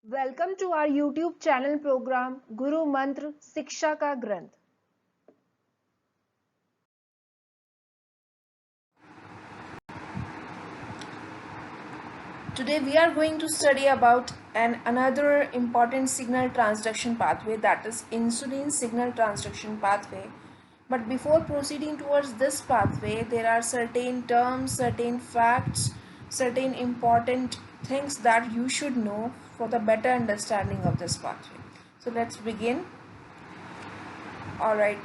Welcome to our YouTube channel program Guru Mantra शिक्षा का ग्रंथ। Today we are going to study about another important signal transduction pathway, that is insulin signal transduction pathway. But before proceeding towards this pathway, there are certain terms, certain facts, certain important things that you should know for the better understanding of this pathway. So let's begin. Alright,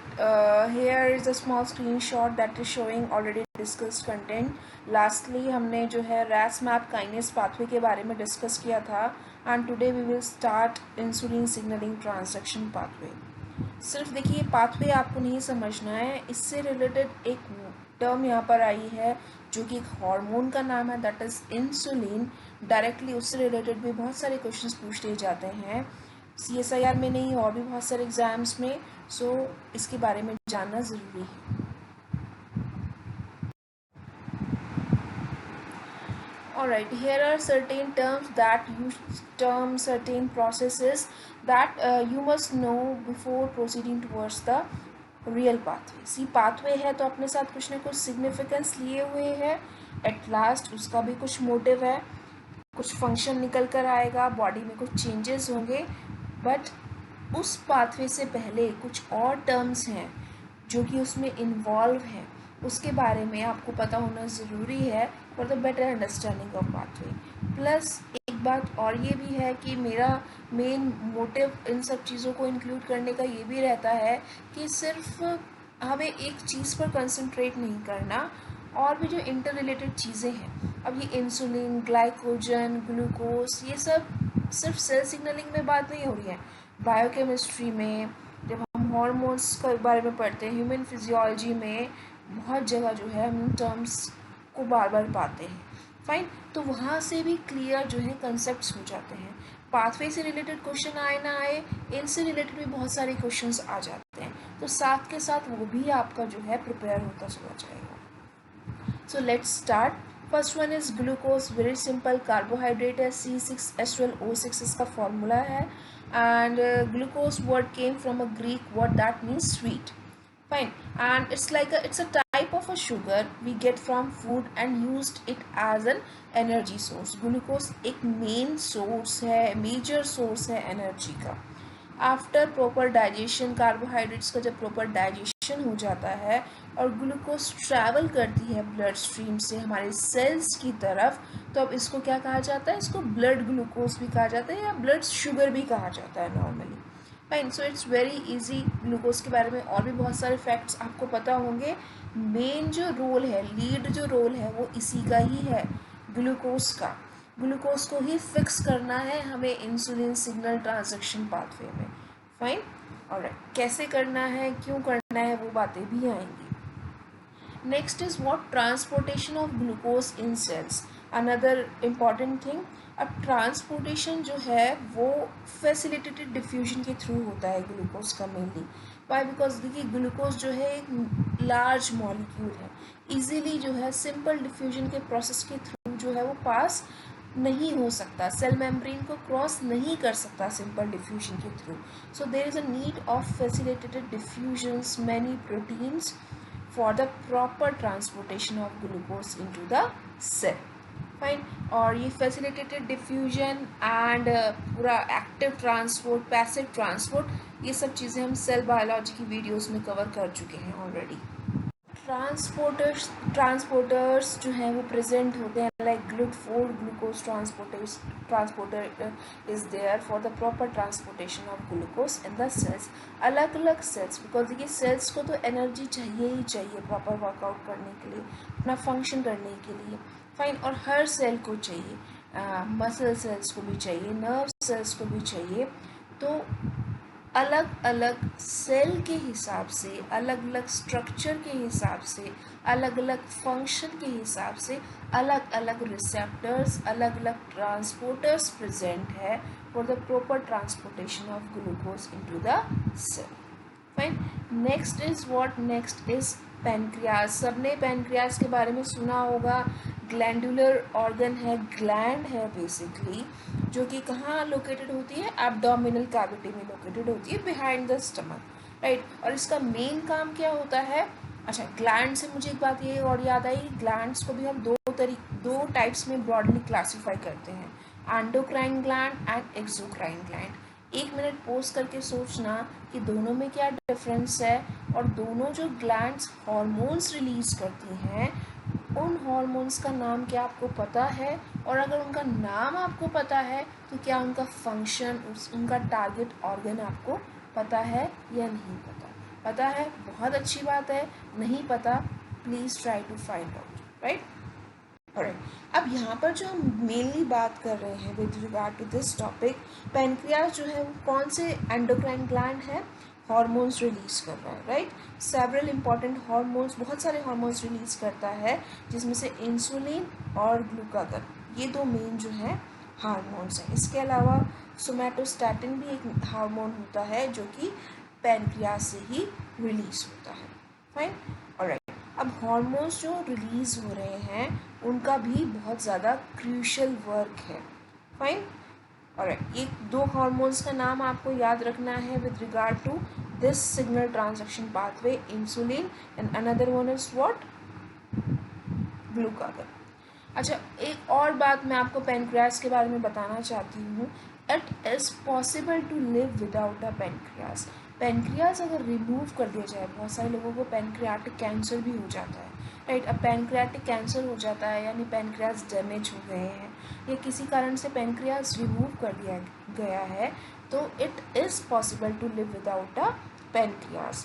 here is a small screenshot that is showing already discussed content. Lastly, हमने जो है RAS MAP kinase pathway के बारे में discuss किया था and today we will start insulin signaling transduction pathway. सिर्फ देखिए pathway आपको नहीं समझना है, इससे रिलेटेड एक टर्म यहाँ पर आई है जो कि एक हार्मोन का नाम है, दैट इज इंसुलिन। डायरेक्टली उससे रिलेटेड भी बहुत सारे क्वेश्चंस पूछ लिए जाते हैं CSIR में नहीं और भी बहुत सारे एग्जाम्स में, सो इसके बारे में जानना ज़रूरी है। Alright, here are certain terms that certain processes that you must know before proceeding towards the real pathway. See, pathway है तो अपने साथ कुछ ना कुछ significance लिए हुए है, at last उसका भी कुछ motive है, कुछ फंक्शन निकल कर आएगा, बॉडी में कुछ चेंजेस होंगे, बट उस पाथवे से पहले कुछ और टर्म्स हैं जो कि उसमें इन्वॉल्व हैं, उसके बारे में आपको पता होना ज़रूरी है for the better understanding of pathway. Plus एक बात और ये भी है कि मेरा मेन मोटिव इन सब चीज़ों को इंक्लूड करने का ये भी रहता है कि सिर्फ हमें एक चीज़ पर कंसंट्रेट नहीं करना, और भी जो इंटर रिलेटेड चीज़ें हैं, अब ये इंसुलिन, ग्लाइकोजन, ग्लूकोज, ये सब सिर्फ सेल सिग्नलिंग में बात नहीं हो रही है, बायोकेमिस्ट्री में जब हम हॉर्मोन्स के बारे में पढ़ते हैं, ह्यूमन फिजियोलॉजी में बहुत जगह जो है हम टर्म्स को बार बार पाते हैं। फाइन, तो वहाँ से भी क्लियर जो है कंसेप्ट्स हो जाते हैं। पाथवे से रिलेटेड क्वेश्चन आए ना आए, इनसे रिलेटेड भी बहुत सारे क्वेश्चंस आ जाते हैं, तो साथ के साथ वो भी आपका जो है प्रिपेयर होता चला जाएगा। So let's start. First one is glucose, very simple, carbohydrate है, C6H12O6 इसका formula है, and glucose word came from a Greek word that means sweet. Fine, and it's a type of a sugar we get from food and used it as an energy source. Glucose एक main source है, major source है energy का। After proper digestion, carbohydrates का जब proper digestion हो जाता है और ग्लूकोज ट्रैवल करती है ब्लड स्ट्रीम से हमारे सेल्स की तरफ, तो अब इसको क्या कहा जाता है, इसको ब्लड ग्लूकोज भी कहा जाता है या ब्लड शुगर भी कहा जाता है normally. Fine, so it's very easy. Glucose के बारे में और भी बहुत सारे फैक्ट्स आपको पता होंगे। मेन जो रोल है, लीड जो रोल है, वो इसी का ही है, ग्लूकोज का। ग्लूकोज को ही फिक्स करना है हमें इंसुलिन सिग्नल ट्रांसडक्शन पाथवे में। फाइन, ऑलराइट, कैसे करना है, क्यों करना है, वो बातें भी आएंगी। Next is what transportation of glucose in cells, another important thing. अब ट्रांसपोर्टेशन जो है वो फैसिलिटेटेड डिफ्यूजन के थ्रू होता है ग्लूकोज का मेनली। वाई? बिकॉज देखिए ग्लूकोज जो है एक लार्ज मॉलिक्यूल है, इजीली जो है सिंपल डिफ्यूजन के प्रोसेस के थ्रू जो है वो पास नहीं हो सकता, सेल मेम्ब्रेन को क्रॉस नहीं कर सकता सिंपल डिफ्यूजन के थ्रू। So there is a need of facilitated diffusions many proteins for the proper transportation of glucose into the cell. Fine, और ये फैसिलिटेटेड डिफ्यूजन एंड पूरा एक्टिव ट्रांसपोर्ट, पैसिव ट्रांसपोर्ट, ये सब चीज़ें हम सेल बायोलॉजी की वीडियोस में कवर कर चुके हैं ऑलरेडी। ट्रांसपोर्टर्स जो हैं वो प्रेजेंट होते हैं, like GLUT4 glucose transporter is there for the proper transportation of glucose in the cells. अलग अलग सेल्स, बिकॉज देखिए सेल्स को तो एनर्जी चाहिए ही चाहिए प्रॉपर वर्कआउट करने के लिए, अपना फंक्शन करने के लिए। फाइन, और हर सेल को चाहिए, मसल सेल्स को भी चाहिए, नर्व सेल्स को भी चाहिए। तो अलग अलग सेल के हिसाब से, अलग अलग स्ट्रक्चर के हिसाब से, अलग अलग फंक्शन के हिसाब से अलग अलग रिसेप्टर्स, अलग अलग ट्रांसपोर्टर्स प्रेजेंट है for the proper transportation of glucose into the cell. Fine, next is what, next is pancreas. सबने पैनक्रियास के बारे में सुना होगा, ग्लैंडुलर ऑर्गन है, ग्लैंड है बेसिकली, जो कि कहाँ लोकेटेड होती है, एब्डोमिनल कैविटी में लोकेटेड होती है, बिहाइंड द स्टमक, राइट। और इसका मेन काम क्या होता है? अच्छा, ग्लैंड से मुझे एक बात ये और याद आई, ग्लैंड्स को भी हम दो टाइप्स में ब्रॉडली क्लासीफाई करते हैं, endocrine gland and exocrine gland. एक मिनट पोज करके सोचना कि दोनों में क्या डिफरेंस है, और दोनों जो ग्लैंड्स हार्मोन्स रिलीज करती हैं, उन हार्मोन्स का नाम क्या आपको पता है? और अगर उनका नाम आपको पता है तो क्या उनका फंक्शन, उनका टारगेट ऑर्गन आपको पता है या नहीं पता? पता है, बहुत अच्छी बात है। नहीं पता, please try to find out, right. Alright, अब यहाँ पर जो हम मेनली बात कर रहे हैं with regard to this topic, pancreas जो है वो कौन से एंडोक्राइन ग्लैंड है, हार्मोन्स रिलीज कर रहा है, राइट। सेवरल इंपॉर्टेंट हार्मोन्स, बहुत सारे हार्मोन्स रिलीज करता है, जिसमें से इंसुलिन और ग्लूकागन, ये दो मेन जो है हार्मोन्स हैं। इसके अलावा सोमैटोस्टैटिन भी एक हार्मोन होता है जो कि पेनक्रियास से ही रिलीज होता है, फाइन। ऑलराइट, अब हार्मोन्स जो रिलीज हो रहे हैं उनका भी बहुत ज़्यादा क्रूशियल वर्क है, फाइन। ऑलराइट, ये दो हार्मोन्स का नाम आपको याद रखना है with regard to this signal transduction pathway, insulin and another one is what, glucagon. अच्छा, एक और बात मैं आपको पेनक्रियास के बारे में बताना चाहती हूँ, it is possible to live without a pancreas. Pancreas अगर रिमूव कर दिया जाए, बहुत सारे लोगों को पेनक्रियाटिक कैंसर भी हो जाता है, राइट। अब पेनक्रियाटिक कैंसर हो जाता है यानी पेनक्रियास डैमेज हो गए हैं या किसी कारण से पेनक्रियास रिमूव कर दिया गया है, तो it is possible to live without a pancreas.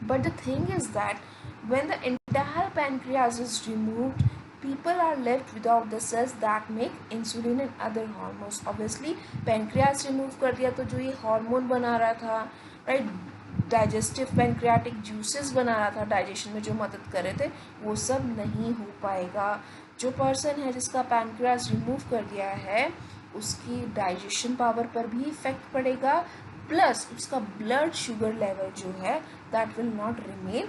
But the thing is that when the entire pancreas is removed, people are left without the cells that make insulin and other hormones. Obviously, pancreas remove कर दिया तो जो ये hormone बना रहा था, right, digestive pancreatic juices बना रहा था, डाइजेशन में जो मदद कर रहे थे, वो सब नहीं हो पाएगा। जो पर्सन है जिसका पैंक्रियास रिमूव कर दिया है, उसकी डाइजेशन पावर पर भी इफेक्ट पड़ेगा, प्लस उसका ब्लड शुगर लेवल जो है that will not remain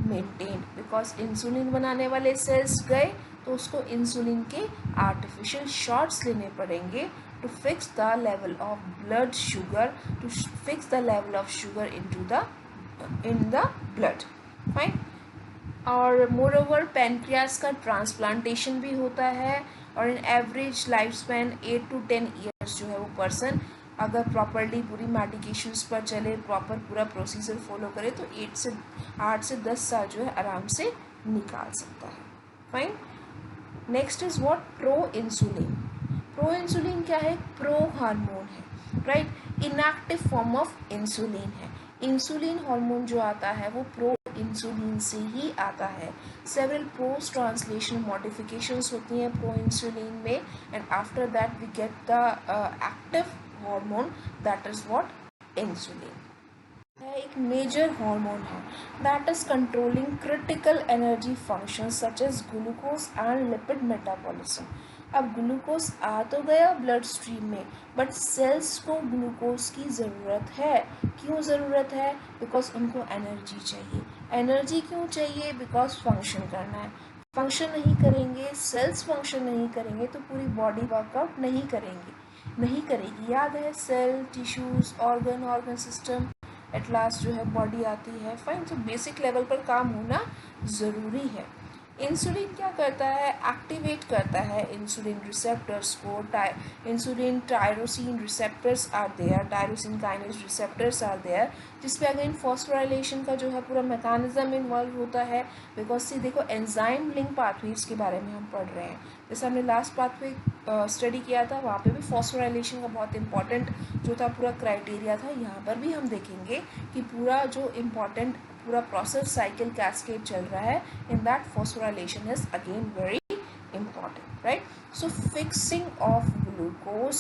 maintained, because insulin बनाने वाले सेल्स गए तो उसको इंसुलिन के आर्टिफिशियल शॉट्स लेने पड़ेंगे to fix the level of blood sugar, to fix the level of sugar in the blood, fine। और मोर ओवर पेनक्रियास का ट्रांसप्लांटेशन भी होता है, और इन average life span 8 to 10 years जो है वो पर्सन अगर प्रॉपरली पूरी मेडिकेशंस पर चले, प्रॉपर पूरा प्रोसीजर फॉलो करे, तो 8 से 10 साल जो है आराम से निकाल सकता है, fine. Next is what, pro insulin. Pro insulin क्या है? प्रो हार्मोन है, right, inactive form of insulin है। इंसुलिन हार्मोन जो आता है वो प्रो इंसुलिन से ही आता है। सेवरल पोस्ट ट्रांसलेशन मॉडिफिकेशंस होती हैं प्रो इंसुलिन में, and after that we get the active hormone, that is what, insulin है। एक मेजर हार्मोन है that is controlling critical energy functions such as glucose and lipid metabolism. अब glucose आ तो गया ब्लड स्ट्रीम में, but cells को glucose की ज़रूरत है। क्यों ज़रूरत है? बिकॉज उनको एनर्जी चाहिए। एनर्जी क्यों चाहिए? बिकॉज फंक्शन करना है। फंक्शन नहीं करेंगे, सेल्स फंक्शन नहीं करेंगे तो पूरी बॉडी वर्कआउट नहीं करेगी। याद है, cell, tissues, organ system, at last जो है बॉडी आती है, फाइन। तो बेसिक लेवल पर काम होना ज़रूरी है। इंसुलिन क्या करता है? एक्टिवेट करता है इंसुलिन रिसेप्टर्स को। Insulin tyrosine receptors are there, tyrosine kinase receptors are there, जिसपे अगेन फॉस्फोराइलेशन का जो है पूरा मैकेनिज्म इन्वॉल्व होता है। बिकॉज सी देखो, एंजाइम लिंक पाथवेज के बारे में हम पढ़ रहे हैं, जैसे हमने लास्ट पाथवे स्टडी किया था, वहाँ पे भी फॉस्फोराइलेशन का बहुत इंपॉर्टेंट जो था पूरा क्राइटेरिया था। यहाँ पर भी हम देखेंगे कि पूरा जो इम्पॉर्टेंट पूरा प्रोसेस साइकिल कैस्केड चल रहा है, in that phosphorylation is again very important, right. So fixing of glucose,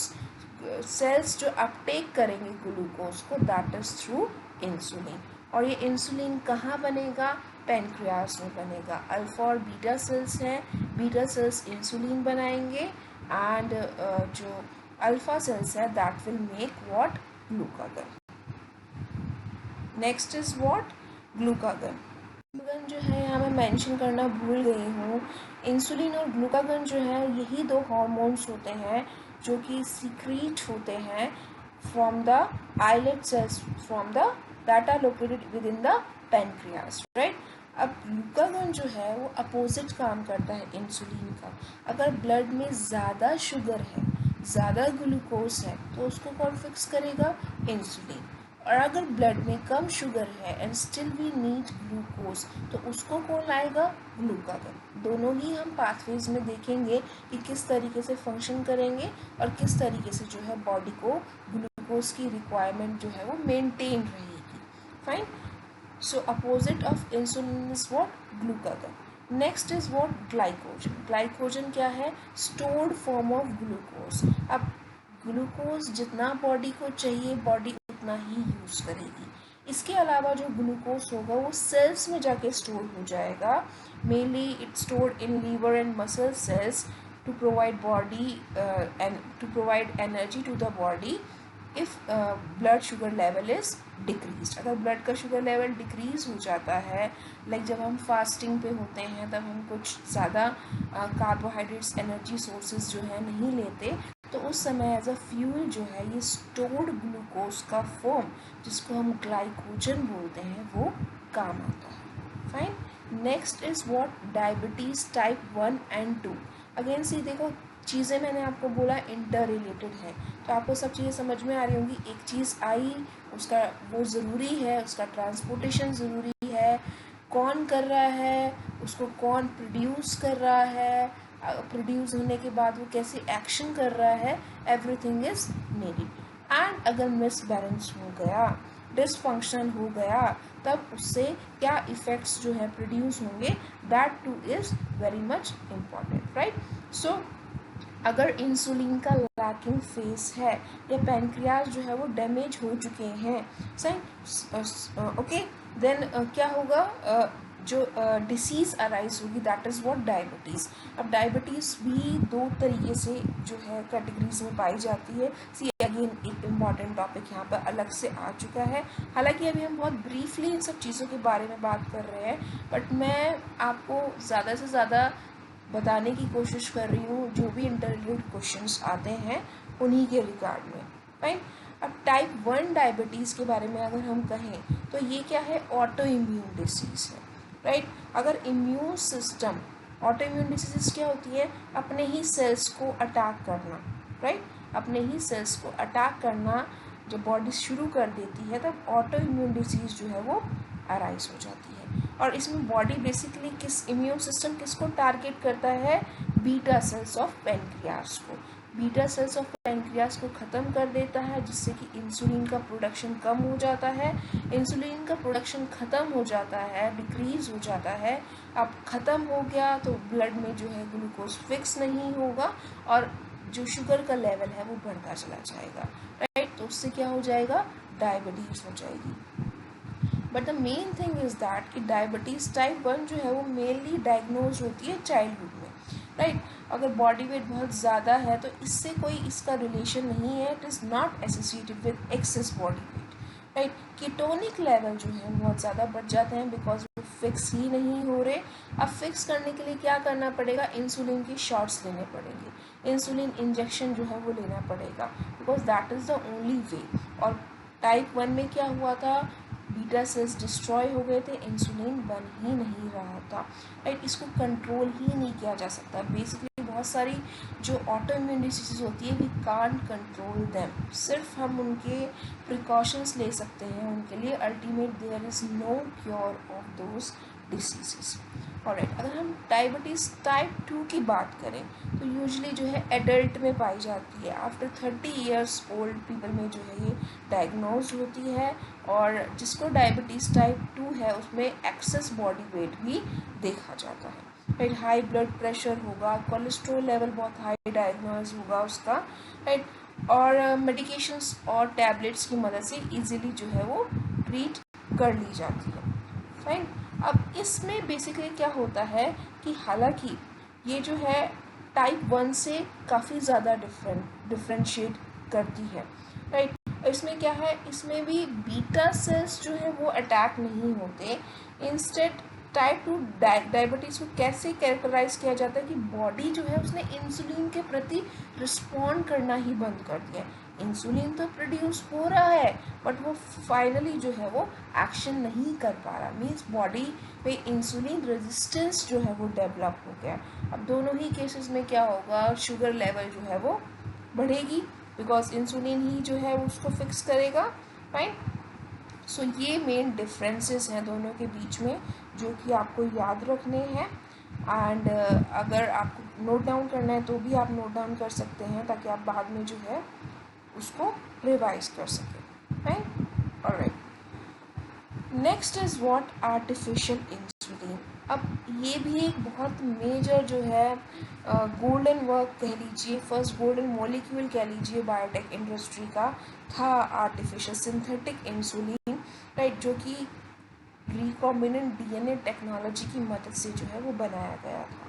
cells जो अपटेक करेंगे ग्लूकोज को, दैट इज थ्रू इंसुलिन। और ये इंसुलिन कहाँ बनेगा? पेनक्रियास में बनेगा। अल्फा और बीटा सेल्स हैं, बीटा सेल्स इंसुलिन बनाएंगे, एंड जो अल्फा सेल्स है that will make what, glucagon. Next is what, glucagon. Glucagon जो है यहाँ मैं मेंशन करना भूल गई हूँ। इंसुलिन और ग्लूकागन जो है यही दो हार्मोन्स होते हैं जो कि सीक्रेट होते हैं from the islet cells from the that are located within the pancreas, right. अब ग्लूकागन जो है वो अपोजिट काम करता है इंसुलिन का। अगर ब्लड में ज़्यादा शुगर है, ज़्यादा ग्लूकोज है, तो उसको कौन फिक्स करेगा? इंसुलिन। और अगर ब्लड में कम शुगर है and still we need glucose, तो उसको कौन लाएगा? ग्लूकागन। दोनों ही हम पाथवेज में देखेंगे कि किस तरीके से फंक्शन करेंगे और किस तरीके से जो है बॉडी को ग्लूकोज की रिक्वायरमेंट जो है वो मेंटेन रहेगी। Fine. So opposite of insulin is what? Glucagon. Next is what? Glycogen. Glycogen क्या है? Stored form of glucose. अब ग्लूकोज जितना बॉडी को चाहिए बॉडी उतना ही यूज़ करेगी। इसके अलावा जो ग्लूकोज होगा वो सेल्स में जाके स्टोर हो जाएगा। Mainly it stored in liver and muscle cells to provide body and to provide energy to the body if blood sugar level is decrease. अगर ब्लड का शुगर लेवल डिक्रीज हो जाता है, लाइक जब हम फास्टिंग पे होते हैं तब हम कुछ ज़्यादा कार्बोहाइड्रेट्स एनर्जी सोर्सेज जो है नहीं लेते, तो उस समय एज अ फ्यूल जो है ये स्टोर्ड ग्लूकोज का फॉर्म जिसको हम ग्लाइकोजन बोलते हैं वो काम आता है। Fine. Next is what? Diabetes type 1 and 2। Again see देखो, चीज़ें मैंने आपको बोला इंटर रिलेटेड है, तो आपको सब चीज़ें समझ में आ रही होंगी। एक चीज़ आई, उसका वो ज़रूरी है, उसका ट्रांसपोर्टेशन ज़रूरी है, कौन कर रहा है, उसको कौन प्रोड्यूस कर रहा है, प्रोड्यूस होने के बाद वो कैसे एक्शन कर रहा है, एवरीथिंग इज नीडेड। एंड अगर मिस बैलेंस हो गया, डिसफंक्शन हो गया, तब उससे क्या इफ़ेक्ट्स जो है प्रोड्यूस होंगे, that too is very much important, right. So अगर इंसुलिन का लैकिंग फेस है या पैनक्रियाज जो है वो डैमेज हो चुके हैं, सही, ओके, देन क्या होगा? जो डिसीज़ अराइज होगी, दैट इज़ व्हाट? डायबिटीज़। अब डायबिटीज़ भी दो तरीके से जो है कैटेगरीज में पाई जाती है। सी अगेन एक इम्पॉर्टेंट टॉपिक यहाँ पर अलग से आ चुका है। हालांकि अभी हम बहुत ब्रीफली इन सब चीज़ों के बारे में बात कर रहे हैं, बट मैं आपको ज़्यादा से ज़्यादा बताने की कोशिश कर रही हूँ जो भी इंटरव्यूड क्वेश्चंस आते हैं उन्हीं के रिगार्ड में। फाइन। अब टाइप 1 डायबिटीज़ के बारे में अगर हम कहें तो ये क्या है? ऑटो इम्यून डिसीज़ है, राइट। अगर immune system, auto immune disease क्या होती है? अपने ही सेल्स को अटैक करना, राइट। अपने ही सेल्स को अटैक करना जब बॉडी शुरू कर देती है तब ऑटो इम्यून डिसीज़ जो है वो अराइज हो जाती है। और इसमें बॉडी बेसिकली किस इम्यून सिस्टम किसको टारगेट करता है? बीटा सेल्स ऑफ पेनक्रियास को। बीटा सेल्स ऑफ पेनक्रियास को ख़त्म कर देता है जिससे कि इंसुलिन का प्रोडक्शन कम हो जाता है। इंसुलिन का प्रोडक्शन ख़त्म हो जाता है, डिक्रीज़ हो जाता है। अब ख़त्म हो गया तो ब्लड में जो है ग्लूकोज फिक्स नहीं होगा और जो शुगर का लेवल है वो बढ़ता चला जाएगा, राइट। तो उससे क्या हो जाएगा? डायबिटीज़ हो जाएगी। But the main thing is that कि डायबिटीज़ टाइप 1 जो है वो मेनली डायग्नोज होती है चाइल्डहुड में, राइट। अगर बॉडी वेट बहुत ज़्यादा है तो इससे कोई इसका रिलेशन नहीं है, it is not associated with access body weight, right. Ketonic level जो है बहुत ज़्यादा बढ़ जाते हैं बिकॉज वो फिक्स ही नहीं हो रहे। अब फिक्स करने के लिए क्या करना पड़ेगा? इंसुलिन की शॉट्स लेने पड़ेंगे, इंसुलिन इंजेक्शन जो है वो लेना पड़ेगा because that is the only way. और टाइप 1 में क्या हुआ था? बीटा सेल्स डिस्ट्रॉय हो गए थे, इंसुलिन बन ही नहीं रहा था, राइट। इसको कंट्रोल ही नहीं किया जा सकता। बेसिकली बहुत सारी जो ऑटो इम्यून डिसीज़ होती है वी कांट कंट्रोल देम, सिर्फ हम उनके प्रिकॉशंस ले सकते हैं उनके लिए। Ultimate there is no cure of those diseases. Alright, अगर हम डायबिटीज़ टाइप 2 की बात करें तो यूजुअली जो है एडल्ट में पाई जाती है। आफ्टर 30 ईयर्स ओल्ड पीपल में जो है ये डायग्नोज होती है। और जिसको डायबिटीज़ टाइप 2 है उसमें एक्सेस बॉडी वेट भी देखा जाता है, राइट। हाई ब्लड प्रेशर होगा, कोलेस्ट्रॉल लेवल बहुत हाई डायग्नोज होगा उसका, राइट। और मेडिकेशंस और टैबलेट्स की मदद से इजीली जो है वो ट्रीट कर ली जाती है, फाइन। अब इसमें बेसिकली क्या होता है कि हालांकि ये जो है टाइप 1 से काफ़ी ज़्यादा डिफ्रेंशिएट करती है, राइट। इसमें क्या है? इसमें भी बीटा सेल्स जो है वो अटैक नहीं होते, इंस्टेड टाइप 2 डायबिटीज़ को कैसे कैरेक्टराइज किया जाता है कि बॉडी जो है उसने इंसुलिन के प्रति रिस्पॉन्ड करना ही बंद कर दिया है। इंसुलिन तो प्रोड्यूस हो रहा है बट वो फाइनली जो है वो एक्शन नहीं कर पा रहा, मीन्स बॉडी पे इंसुलिन रेजिस्टेंस जो है वो डेवलप हो गया। अब दोनों ही केसेस में क्या होगा, शुगर लेवल जो है वो बढ़ेगी बिकॉज इंसुलिन ही जो है उसको फिक्स करेगा। फाइन। सो ये मेन डिफरेंसेस हैं दोनों के बीच में जो कि आपको याद रखने हैं। एंड अगर आपको नोट डाउन करना है तो भी आप नोट डाउन कर सकते हैं ताकि आप बाद में जो है उसको रिवाइज कर सकें। Right, alright. Next is what artificial insulin. अब ये भी एक बहुत मेजर जो है गोल्डन वर्क कह लीजिए, फर्स्ट गोल्डन मॉलिक्यूल कह लीजिए बायोटेक इंडस्ट्री का था आर्टिफिशियल सिंथेटिक इंसुलिन। राइट, जो कि रिकॉम्बिनेंट डीएनए टेक्नोलॉजी की मदद से जो है वो बनाया गया था।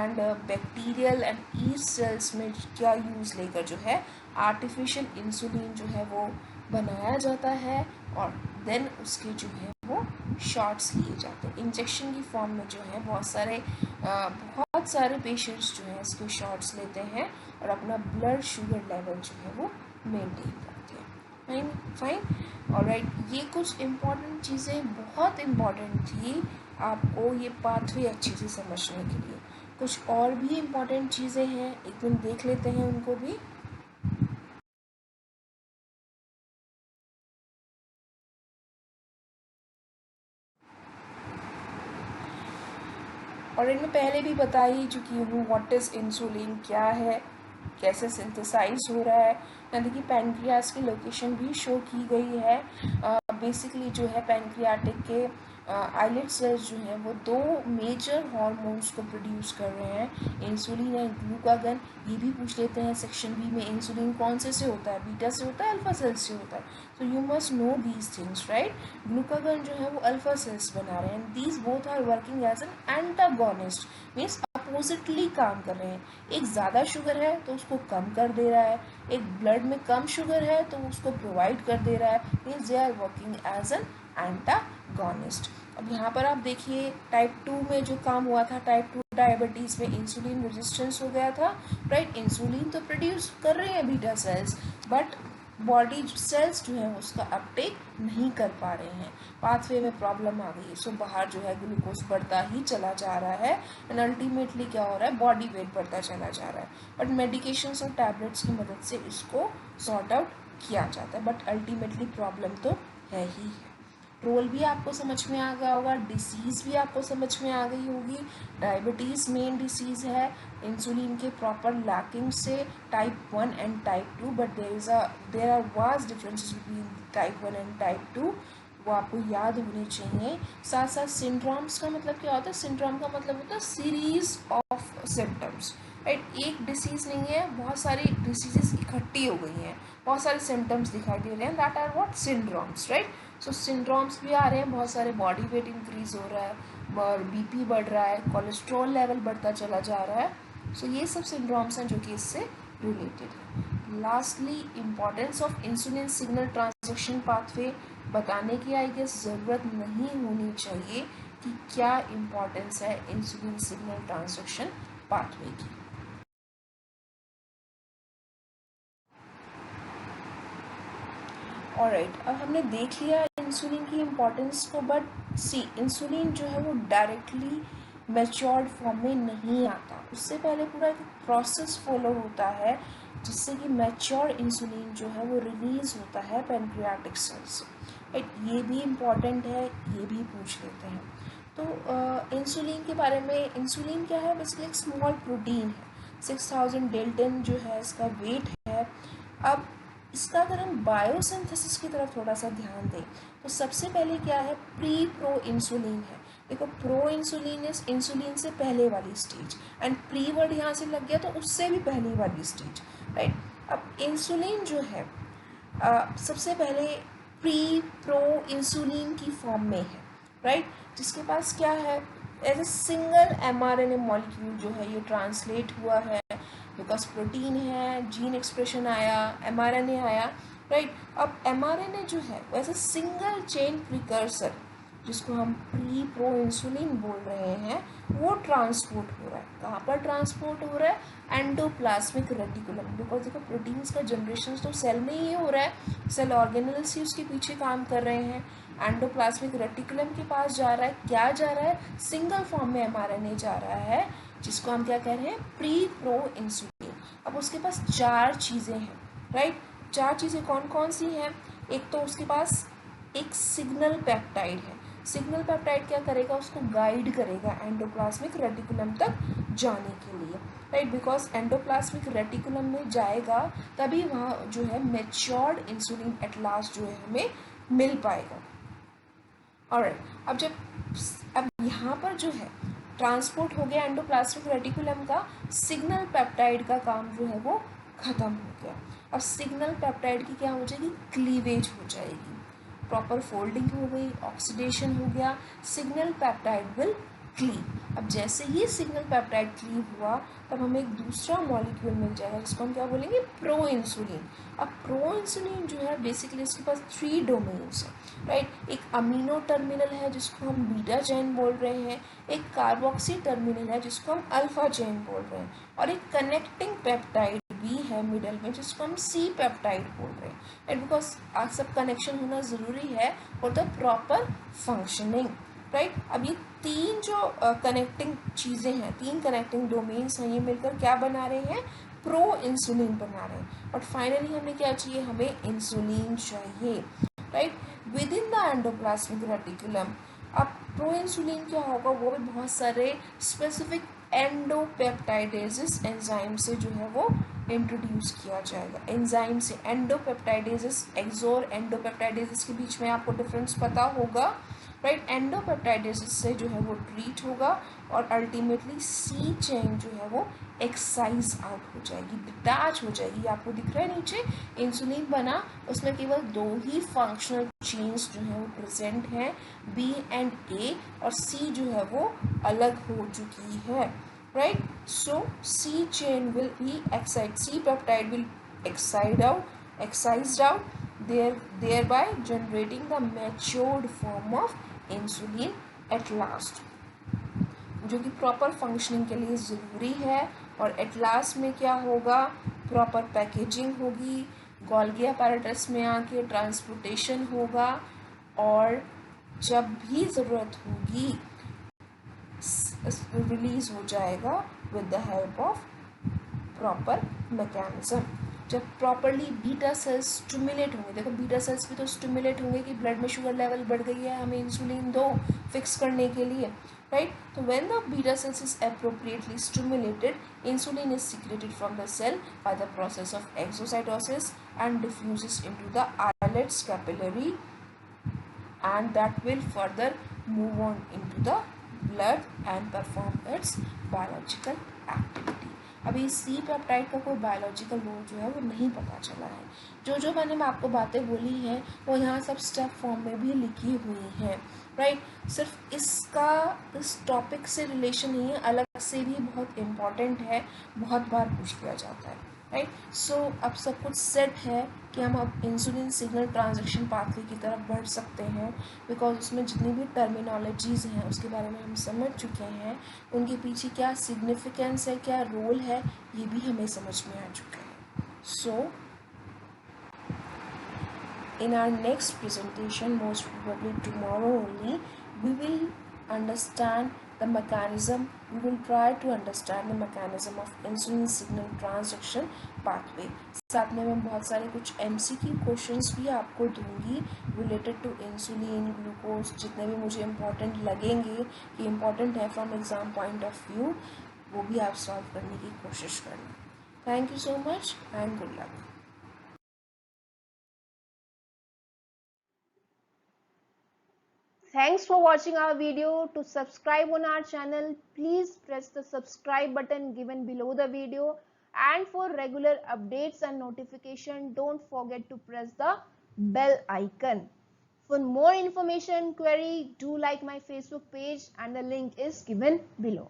And bacterial and east sales में क्या यूज़ लेकर जो है आर्टिफिशियल इंसुलिन जो है वो बनाया जाता है और देन उसके जो है वो शॉट्स लिए जाते हैं इंजेक्शन की फॉर्म में जो है। बहुत सारे पेशेंट्स जो हैं इसके शॉट्स लेते हैं और अपना ब्लड शुगर लेवल जो है वो मेंटेन करते हैं। Fine fine, alright. ये कुछ इम्पॉर्टेंट चीज़ें बहुत इम्पॉर्टेंट थी आपको ये पाथवे अच्छे से समझने के लिए। कुछ और भी इम्पॉर्टेंट चीज़ें हैं, एक दिन देख लेते हैं उनको भी। और इनमें पहले भी बता ही चुकी हूँ व्हाट इज़ इंसुलिन, क्या है, कैसे सिंथेसाइज हो रहा है। यहाँ देखिए पैनक्रियास की लोकेशन भी शो की गई है। बेसिकली जो है पैनक्रियाटिक के आइलेट सेल्स जो हैं वो दो मेजर हार्मोन्स को प्रोड्यूस कर रहे हैं, इंसुलिन एंड ग्लूकागन। ये भी पूछ लेते हैं सेक्शन बी में, इंसुलिन कौन से होता है, बीटा से होता है, अल्फा सेल्स से होता है। So you must know these things, right. Glucagon जो है वो अल्फा सेल्स बना रहे हैं, these both are working as an antagonist, means oppositely काम कर रहे हैं। एक ज़्यादा शुगर है तो उसको कम कर दे रहा है, एक ब्लड में कम शुगर है तो उसको प्रोवाइड कर दे रहा है, means they are working as an antagonist. अब यहाँ पर आप देखिए टाइप 2 में जो काम हुआ था, टाइप 2 डायबिटीज़ में इंसुलिन रेजिस्टेंस हो गया था। राइट, इंसुलिन तो प्रोड्यूस कर रहे हैं beta cells but body cells जो है उसका अपटेक नहीं कर पा रहे हैं, पाथवे में प्रॉब्लम आ गई है। सो बाहर जो है ग्लूकोज बढ़ता ही चला जा रहा है एंड अल्टीमेटली क्या हो रहा है, बॉडी वेट बढ़ता चला जा रहा है। बट मेडिकेशंस और टैबलेट्स की मदद से इसको सॉर्ट आउट किया जाता है बट अल्टीमेटली प्रॉब्लम तो है ही है। रोल भी आपको समझ में आ गया होगा, डिसीज़ भी आपको समझ में आ गई होगी। डायबिटीज़ मेन डिसीज़ है इंसुलिन के प्रॉपर लैकिंग से, type 1 and type 2, but there are vast differences between type 1 and type 2, वो आपको याद होने चाहिए। साथ साथ सिंड्रोम्स का मतलब क्या होता है, सिंड्रोम का मतलब होता है सीरीज ऑफ सिम्टम्स। राइट, एक डिसीज़ नहीं है, बहुत सारी डिसीजेस इकट्ठी हो गई हैं, बहुत सारे सिम्टम्स दिखाई दे रहे हैं, that are what, syndromes. Right, so syndromes भी आ रहे हैं, बहुत सारे बॉडी वेट इंक्रीज हो रहा है और बीपी बढ़ रहा है, कोलेस्ट्रॉल लेवल बढ़ता चला जा रहा है। सो ये सब सिंड्रोम्स हैं जो कि इससे रिलेटेड है। Lastly importance of insulin signal transduction pathway बताने की आई गेस ज़रूरत नहीं होनी चाहिए कि क्या इम्पॉर्टेंस है इंसुलिन सिग्नल ट्रांसडक्शन पाथवे की। ऑलराइट, अब हमने देख लिया इंसुलिन की इम्पोर्टेंस को, बट सी इंसुलिन जो है वो डायरेक्टली मैच्योर्ड फॉर्म में नहीं आता, उससे पहले पूरा एक प्रोसेस फॉलो होता है जिससे कि मैच्योर इंसुलिन जो है वो रिलीज़ होता है पैनक्रियाटिक सेल से। राइट, ये भी इम्पॉर्टेंट है, ये भी पूछ लेते हैं। तो इंसुलिन के बारे में, इंसुलिन क्या है, बेसिकली एक स्मॉल प्रोटीन है, 6000 डेल्टन जो है इसका वेट है। अब इसका अगर हम बायोसिंथेसिस की तरफ थोड़ा सा ध्यान दें तो सबसे पहले क्या है, प्री प्रो इंसुलिन है। देखो, प्रो इंसुलिन इज इंसुलिन से पहले वाली स्टेज एंड प्री वर्ड यहाँ से लग गया तो उससे भी पहली वाली स्टेज। राइट, अब इंसुलिन जो है सबसे पहले प्री प्रो इंसुलिन की फॉर्म में है। राइट, जिसके पास क्या है, as a single mRNA molecule जो है ये ट्रांसलेट हुआ है, बिकॉज प्रोटीन है, जीन एक्सप्रेशन आया, mRNA आया। राइट, अब mRNA जो है वो as a single chain precursor जिसको हम प्री प्रो इंसुलिन बोल रहे हैं, वो ट्रांसपोर्ट हो रहा है। कहाँ पर ट्रांसपोर्ट हो रहा है? Endoplasmic reticulum. बिकॉज देखो प्रोटीन्स का जनरेशन तो सेल में ही हो रहा है, सेल ऑर्गेनल्स ही उसके पीछे काम कर रहे हैं। एंडोप्लाज्मिक रेटिकुलम के पास जा रहा है, क्या जा रहा है? सिंगल फॉर्म में mRNA जा रहा है, जिसको हम क्या कह रहे हैं? Pre pro insulin. अब उसके पास 4 चीज़ें हैं, राइट। 4 चीज़ें कौन कौन सी हैं? एक तो उसके पास एक सिग्नल पेप्टाइड है। सिग्नल पेप्टाइड क्या करेगा? उसको गाइड करेगा एंडोप्लाज्मिक रेटिकुलम तक जाने के लिए, राइट। बिकॉज एंडोप्लाज्मिक रेटिकुलम में जाएगा तभी वहाँ जो है मैच्योर्ड इंसुलिन एट लास्ट जो है हमें मिल पाएगा। ऑलराइट, अब यहाँ पर जो है ट्रांसपोर्ट हो गया एंडोप्लाज्मिक रेटिकुलम का, सिग्नल पेप्टाइड का काम जो है वो खत्म हो गया। अब सिग्नल पेप्टाइड की क्या हो जाएगी? क्लीवेज हो जाएगी, प्रॉपर फोल्डिंग हो गई, ऑक्सीडेशन हो गया, सिग्नल पेप्टाइड विल क्लीव। अब जैसे ही सिग्नल पेप्टाइड क्लीव हुआ तब हमें एक दूसरा मॉलिक्यूल मिल जाएगा, जिसको हम क्या बोलेंगे? Pro insulin. अब प्रो इंसुलिन जो है बेसिकली इसके पास 3 डोमेन्स है, राइट। एक अमीनो टर्मिनल है जिसको हम बीटा चेन बोल रहे हैं, एक कार्बोक्सी टर्मिनल है जिसको हम अल्फा चेन बोल रहे हैं, और एक कनेक्टिंग पेप्टाइड भी है मिडल में जिसको हम सी पेप्टाइड बोल रहे हैं, राइट। बिकॉज आज सब कनेक्शन होना ज़रूरी है for the proper functioning, right. अब ये 3 जो कनेक्टिंग चीज़ें हैं, 3 कनेक्टिंग डोमेन्स हैं, ये मिलकर क्या बना रहे हैं? प्रो इंसुलिन बना रहे हैं। और फाइनली हमें क्या चाहिए? हमें इंसुलिन चाहिए, right, with in the endoplasmic reticulum. अब प्रो इंसुलिन क्या होगा? वो भी बहुत सारे स्पेसिफिक एंडोपेप्टाइडेजेस एंजाइम से जो है वो इंट्रोड्यूस किया जाएगा। एंजाइम से एंडोपेप्टाइडेजेस, एक्सोर एंडोपेप्टाइडेजेस के बीच में आपको डिफरेंस पता होगा, राइट। एंडोपेप्टाइडेजेस से जो है वो ट्रीट होगा और अल्टीमेटली सी चेन जो है वो एक्साइज आउट हो जाएगी, डिटैच हो जाएगी। आपको दिख रहा है नीचे इंसुलिन बना, उसमें केवल 2 ही फंक्शनल चेन्स जो है वो प्रेजेंट हैं, बी एंड ए, और सी जो है वो अलग हो चुकी है, right? So C chain will be excite, C peptide will excised out, thereby generating the matured form of insulin at last, जो कि प्रॉपर फंक्शनिंग के लिए ज़रूरी है। और एट लास्ट में क्या होगा? प्रॉपर पैकेजिंग होगी, गोल्गी अपैरेटस में आके ट्रांसपोर्टेशन होगा, और जब भी ज़रूरत होगी रिलीज हो जाएगा with the help of proper mechanism. जब प्रॉपरली बीटा सेल्स स्टिमुलेट होंगे, देखो बीटा सेल्स भी तो स्टिमुलेट होंगे कि ब्लड में शुगर लेवल बढ़ गई है, हमें इंसुलिन दो फिक्स करने के लिए, राइट। तो when the beta cells is appropriately stimulated, insulin is secreted from the cell by the process of exocytosis and diffuses into the islets capillary, and that will further move on into the blood and perform its biological activity। अभी C peptide का कोई biological role जो है वो नहीं पता चला है। जो मैंने आपको बातें बोली हैं वो यहाँ सब स्टेप फॉर्म में भी लिखी हुई हैं, राइट। सिर्फ इसका इस टॉपिक से रिलेशन नहीं है, अलग से भी बहुत इम्पॉर्टेंट है, बहुत बार पूछ लिया जाता है, राइट। सो अब सब कुछ सेट है कि हम अब इंसुलिन सिग्नल ट्रांसडक्शन पाथवे की तरफ बढ़ सकते हैं, बिकॉज उसमें जितनी भी टर्मिनोलॉजीज़ हैं उसके बारे में हम समझ चुके हैं, उनके पीछे क्या सिग्निफिकेंस है, क्या रोल है, ये भी हमें समझ में आ चुका है। सो in our next presentation, most probably tomorrow only, we will understand the mechanism, we will try to understand the mechanism of insulin signal transduction pathway। साथ में मैं बहुत सारे कुछ MCQ क्वेश्चंस भी आपको दूंगी रिलेटेड टू इंसुलिन, ग्लूकोज, जितने भी मुझे इम्पोर्टेंट लगेंगे कि इम्पोर्टेंट है from exam point of view, वो भी आप सॉल्व करने की कोशिश करना। Thank you so much and good luck. Thanks for watching our video. To subscribe on our channel, please press the subscribe button given below the video. And for regular updates and notification, don't forget to press the bell icon. For more information query, do like my Facebook page and the link is given below.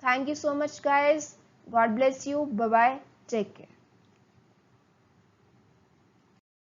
Thank you so much guys. God bless you. Bye bye. Take care.